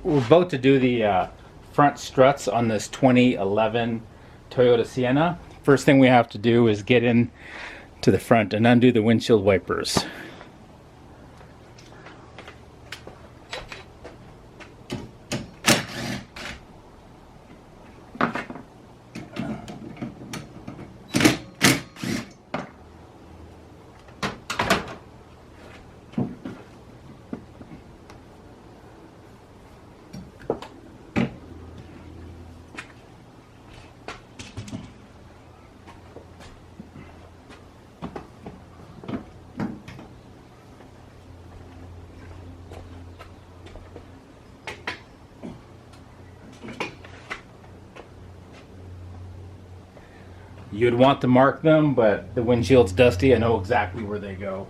We're about to do the front struts on this 2011 Toyota Sienna. First thing we have to do is get in to the front and undo the windshield wipers. You'd want to mark them, but the windshield's dusty. I know exactly where they go.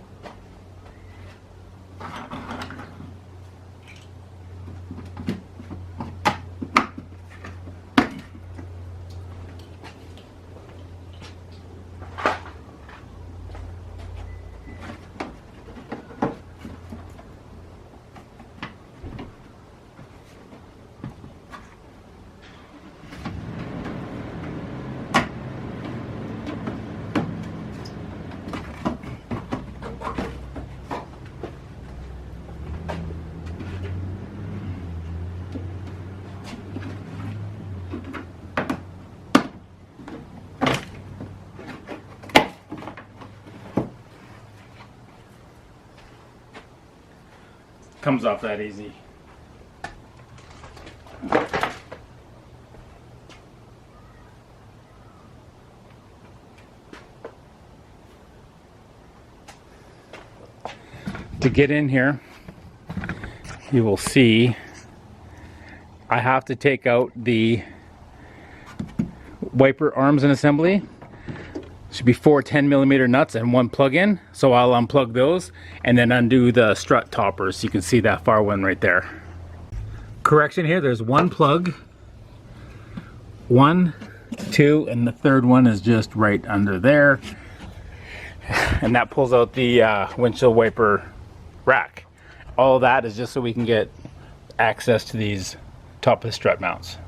Comes off that easy. To get in here, you will see I have to take out the wiper arms and assembly. Should be 4 10mm nuts and 1 plug-in, so I'll unplug those and then undo the strut toppers. You can see that far one right there. Correction here, there's 1 plug, 1, 2, and the third one is just right under there, and that pulls out the windshield wiper rack. All that is just so we can get access to these top of the strut mounts.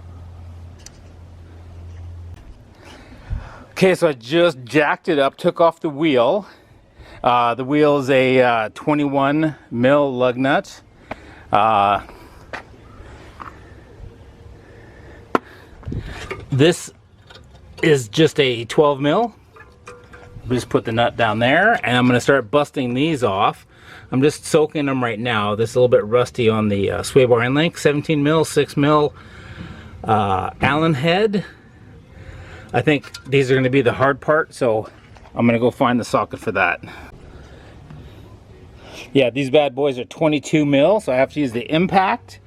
Okay, so I just jacked it up, took off the wheel. The wheel is a 21 mil lug nut. This is just a 12 mil. Just put the nut down there, and I'm going to start busting these off. I'm just soaking them right now. This is a little bit rusty on the sway bar end link. 17 mil, 6 mil Allen head. I think these are going to be the hard part, so I'm going to go find the socket for that. Yeah, these bad boys are 22 mil, so I have to use the impact,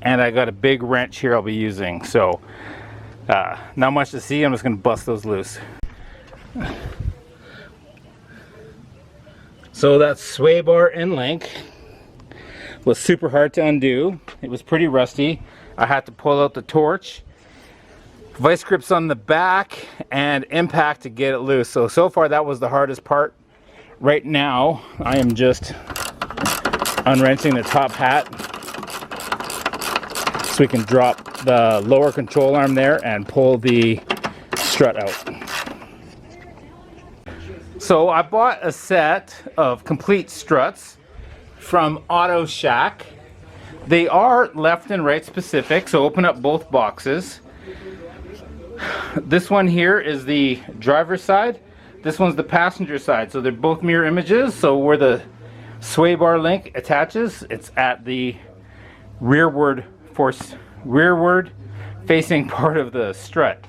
and I got a big wrench here I'll be using. So not much to see. I'm just going to bust those loose. So that sway bar end link was super hard to undo. It was pretty rusty. I had to pull out the torch, vice grips on the back, and impact to get it loose. So far that was the hardest part. Right now I am just unwrenching the top hat so we can drop the lower control arm there and pull the strut out. So I bought a set of complete struts from Auto Shack. They are left and right specific, so open up both boxes. This one here is the driver's side. This one's the passenger side. So they're both mirror images. So where the sway bar link attaches, it's at the rearward facing part of the strut.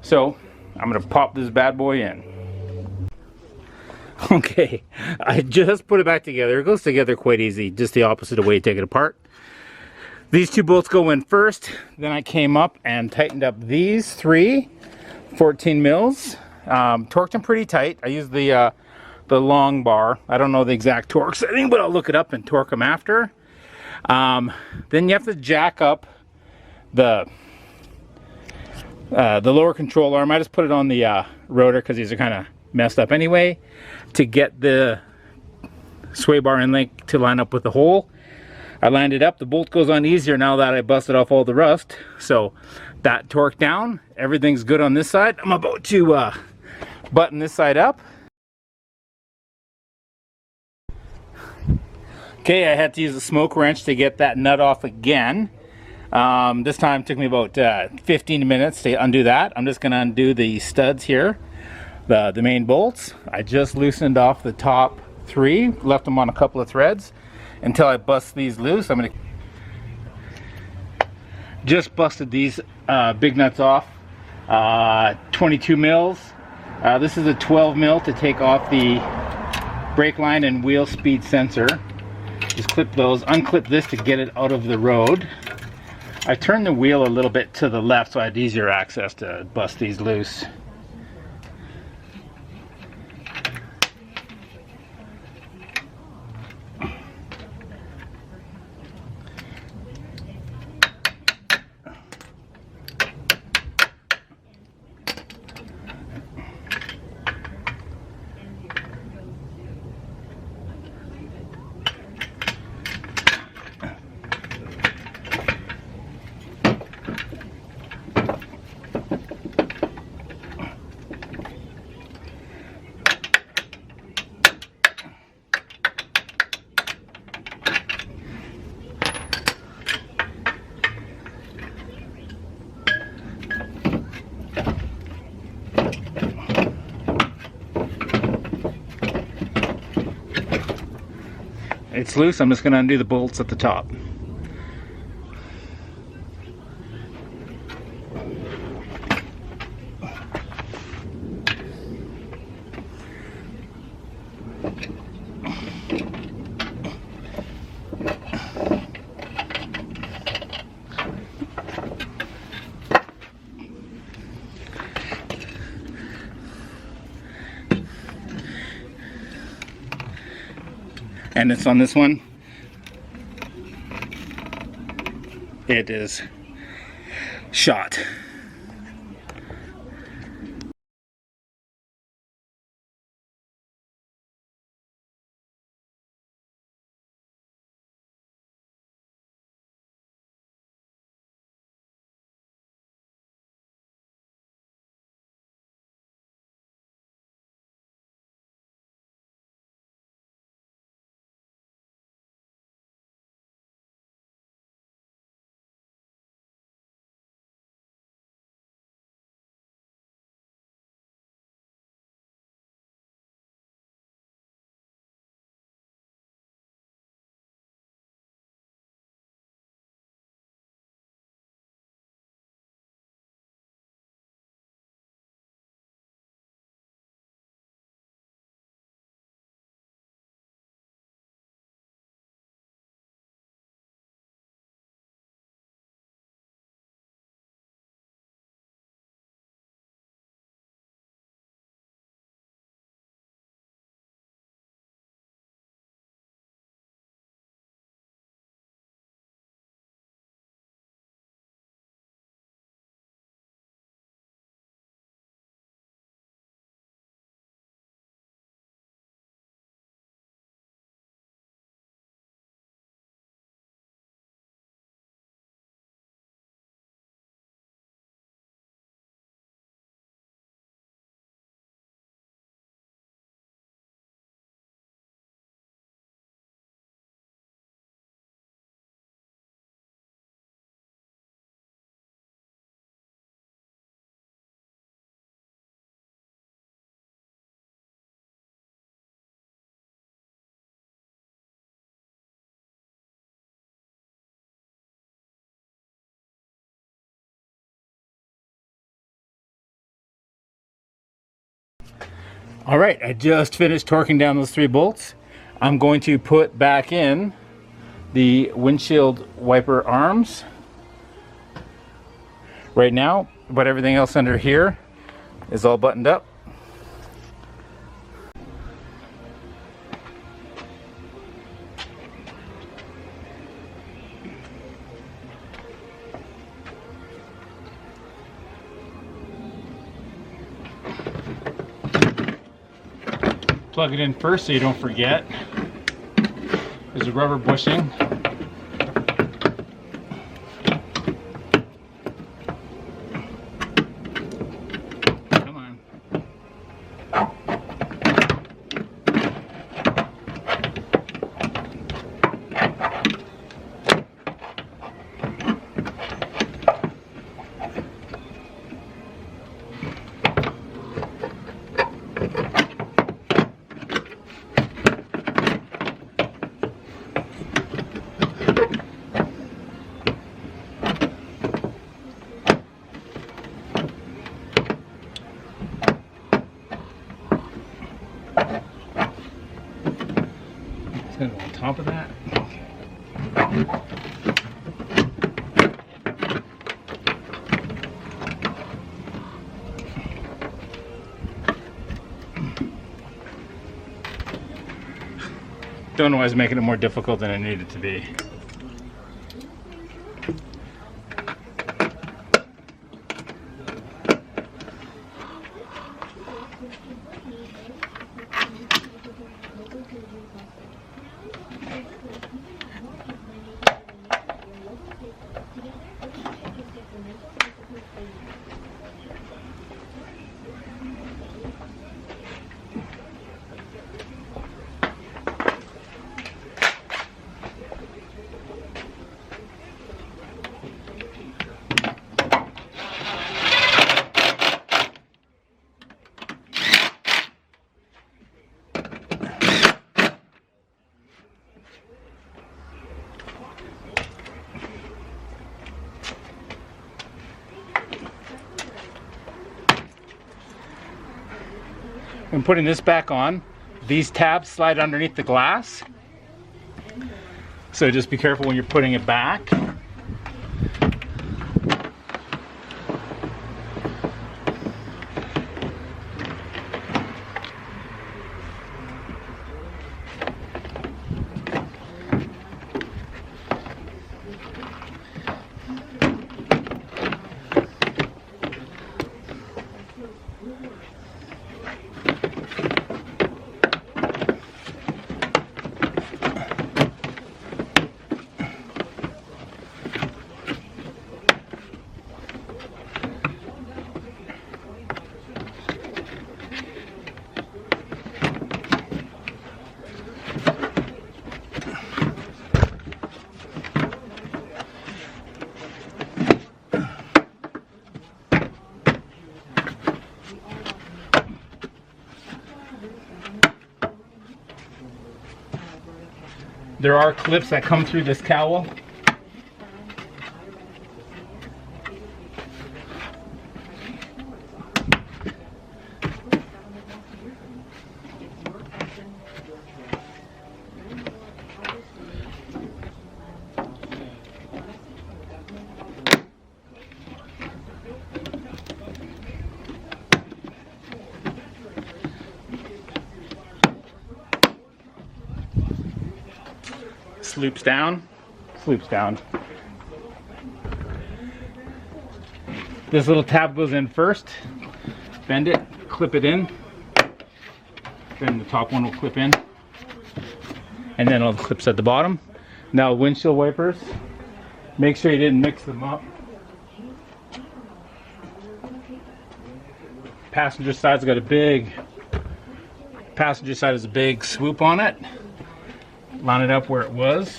So I'm gonna pop this bad boy in. Okay, I just put it back together. It goes together quite easy, just the opposite of the way you take it apart. These 2 bolts go in first, then I came up and tightened up these 3 14 mils. Torqued them pretty tight. I used the long bar. I don't know the exact torque setting, but I'll look it up and torque them after. Then you have to jack up the lower control arm. I just put it on the rotor because these are kind of messed up anyway, to get the sway bar end link to line up with the hole. I lined it up. The bolt goes on easier now that I busted off all the rust. So that torque down, everything's good on this side. I'm about to button this side up. Okay, I had to use a smoke wrench to get that nut off again. This time it took me about 15 minutes to undo that. I'm just going to undo the studs here, the main bolts. I just loosened off the top 3, left them on a couple of threads until I bust these loose. I'm going to just busted these big nuts off, 22 mils. This is a 12 mil to take off the brake line and wheel speed sensor. Just clip those, unclip this to get it out of the road. I turned the wheel a little bit to the left so I had easier access to bust these loose. It's loose, I'm just going to undo the bolts at the top. And it's on this one. It is shot. All right, I just finished torquing down those 3 bolts. I'm going to put back in the windshield wiper arms right now, but everything else under here is all buttoned up. Plug it in first so you don't forget. There's a rubber bushing It's gonna go on top of that. Don't know why I was making it more difficult than it needed to be. When putting this back on, these tabs slide underneath the glass. So just be careful when you're putting it back. There are clips that come through this cowl. Sloops down, sloops down. This little tab goes in first. Bend it, clip it in. Then the top one will clip in. And then all the clips at the bottom. Now windshield wipers, make sure you didn't mix them up. Passenger side's got a big, passenger side has a big swoop on it. Line it up where it was.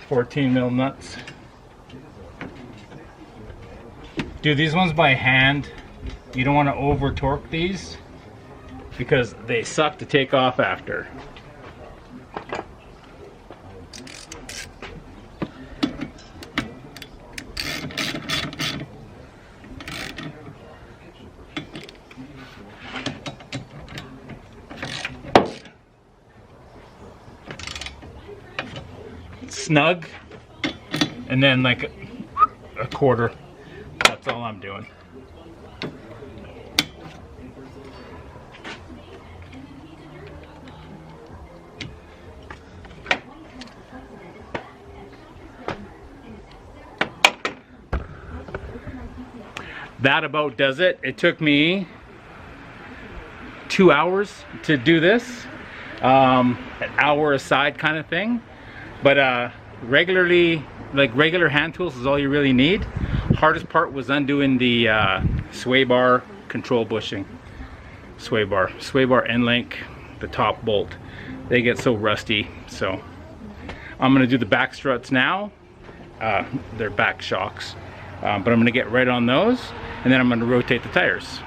$14 nuts. Do these ones by hand. You don't want to over torque these because they suck to take off after. Snug, and then like a quarter. That's all I'm doing. That about does it. It took me 2 hours to do this, an hour aside kind of thing. But regular hand tools is all you really need. Hardest part was undoing the sway bar control bushing. Sway bar end link, the top bolt. They get so rusty. So I'm gonna do the back struts now. They're back shocks. But I'm gonna get right on those, and then I'm gonna rotate the tires.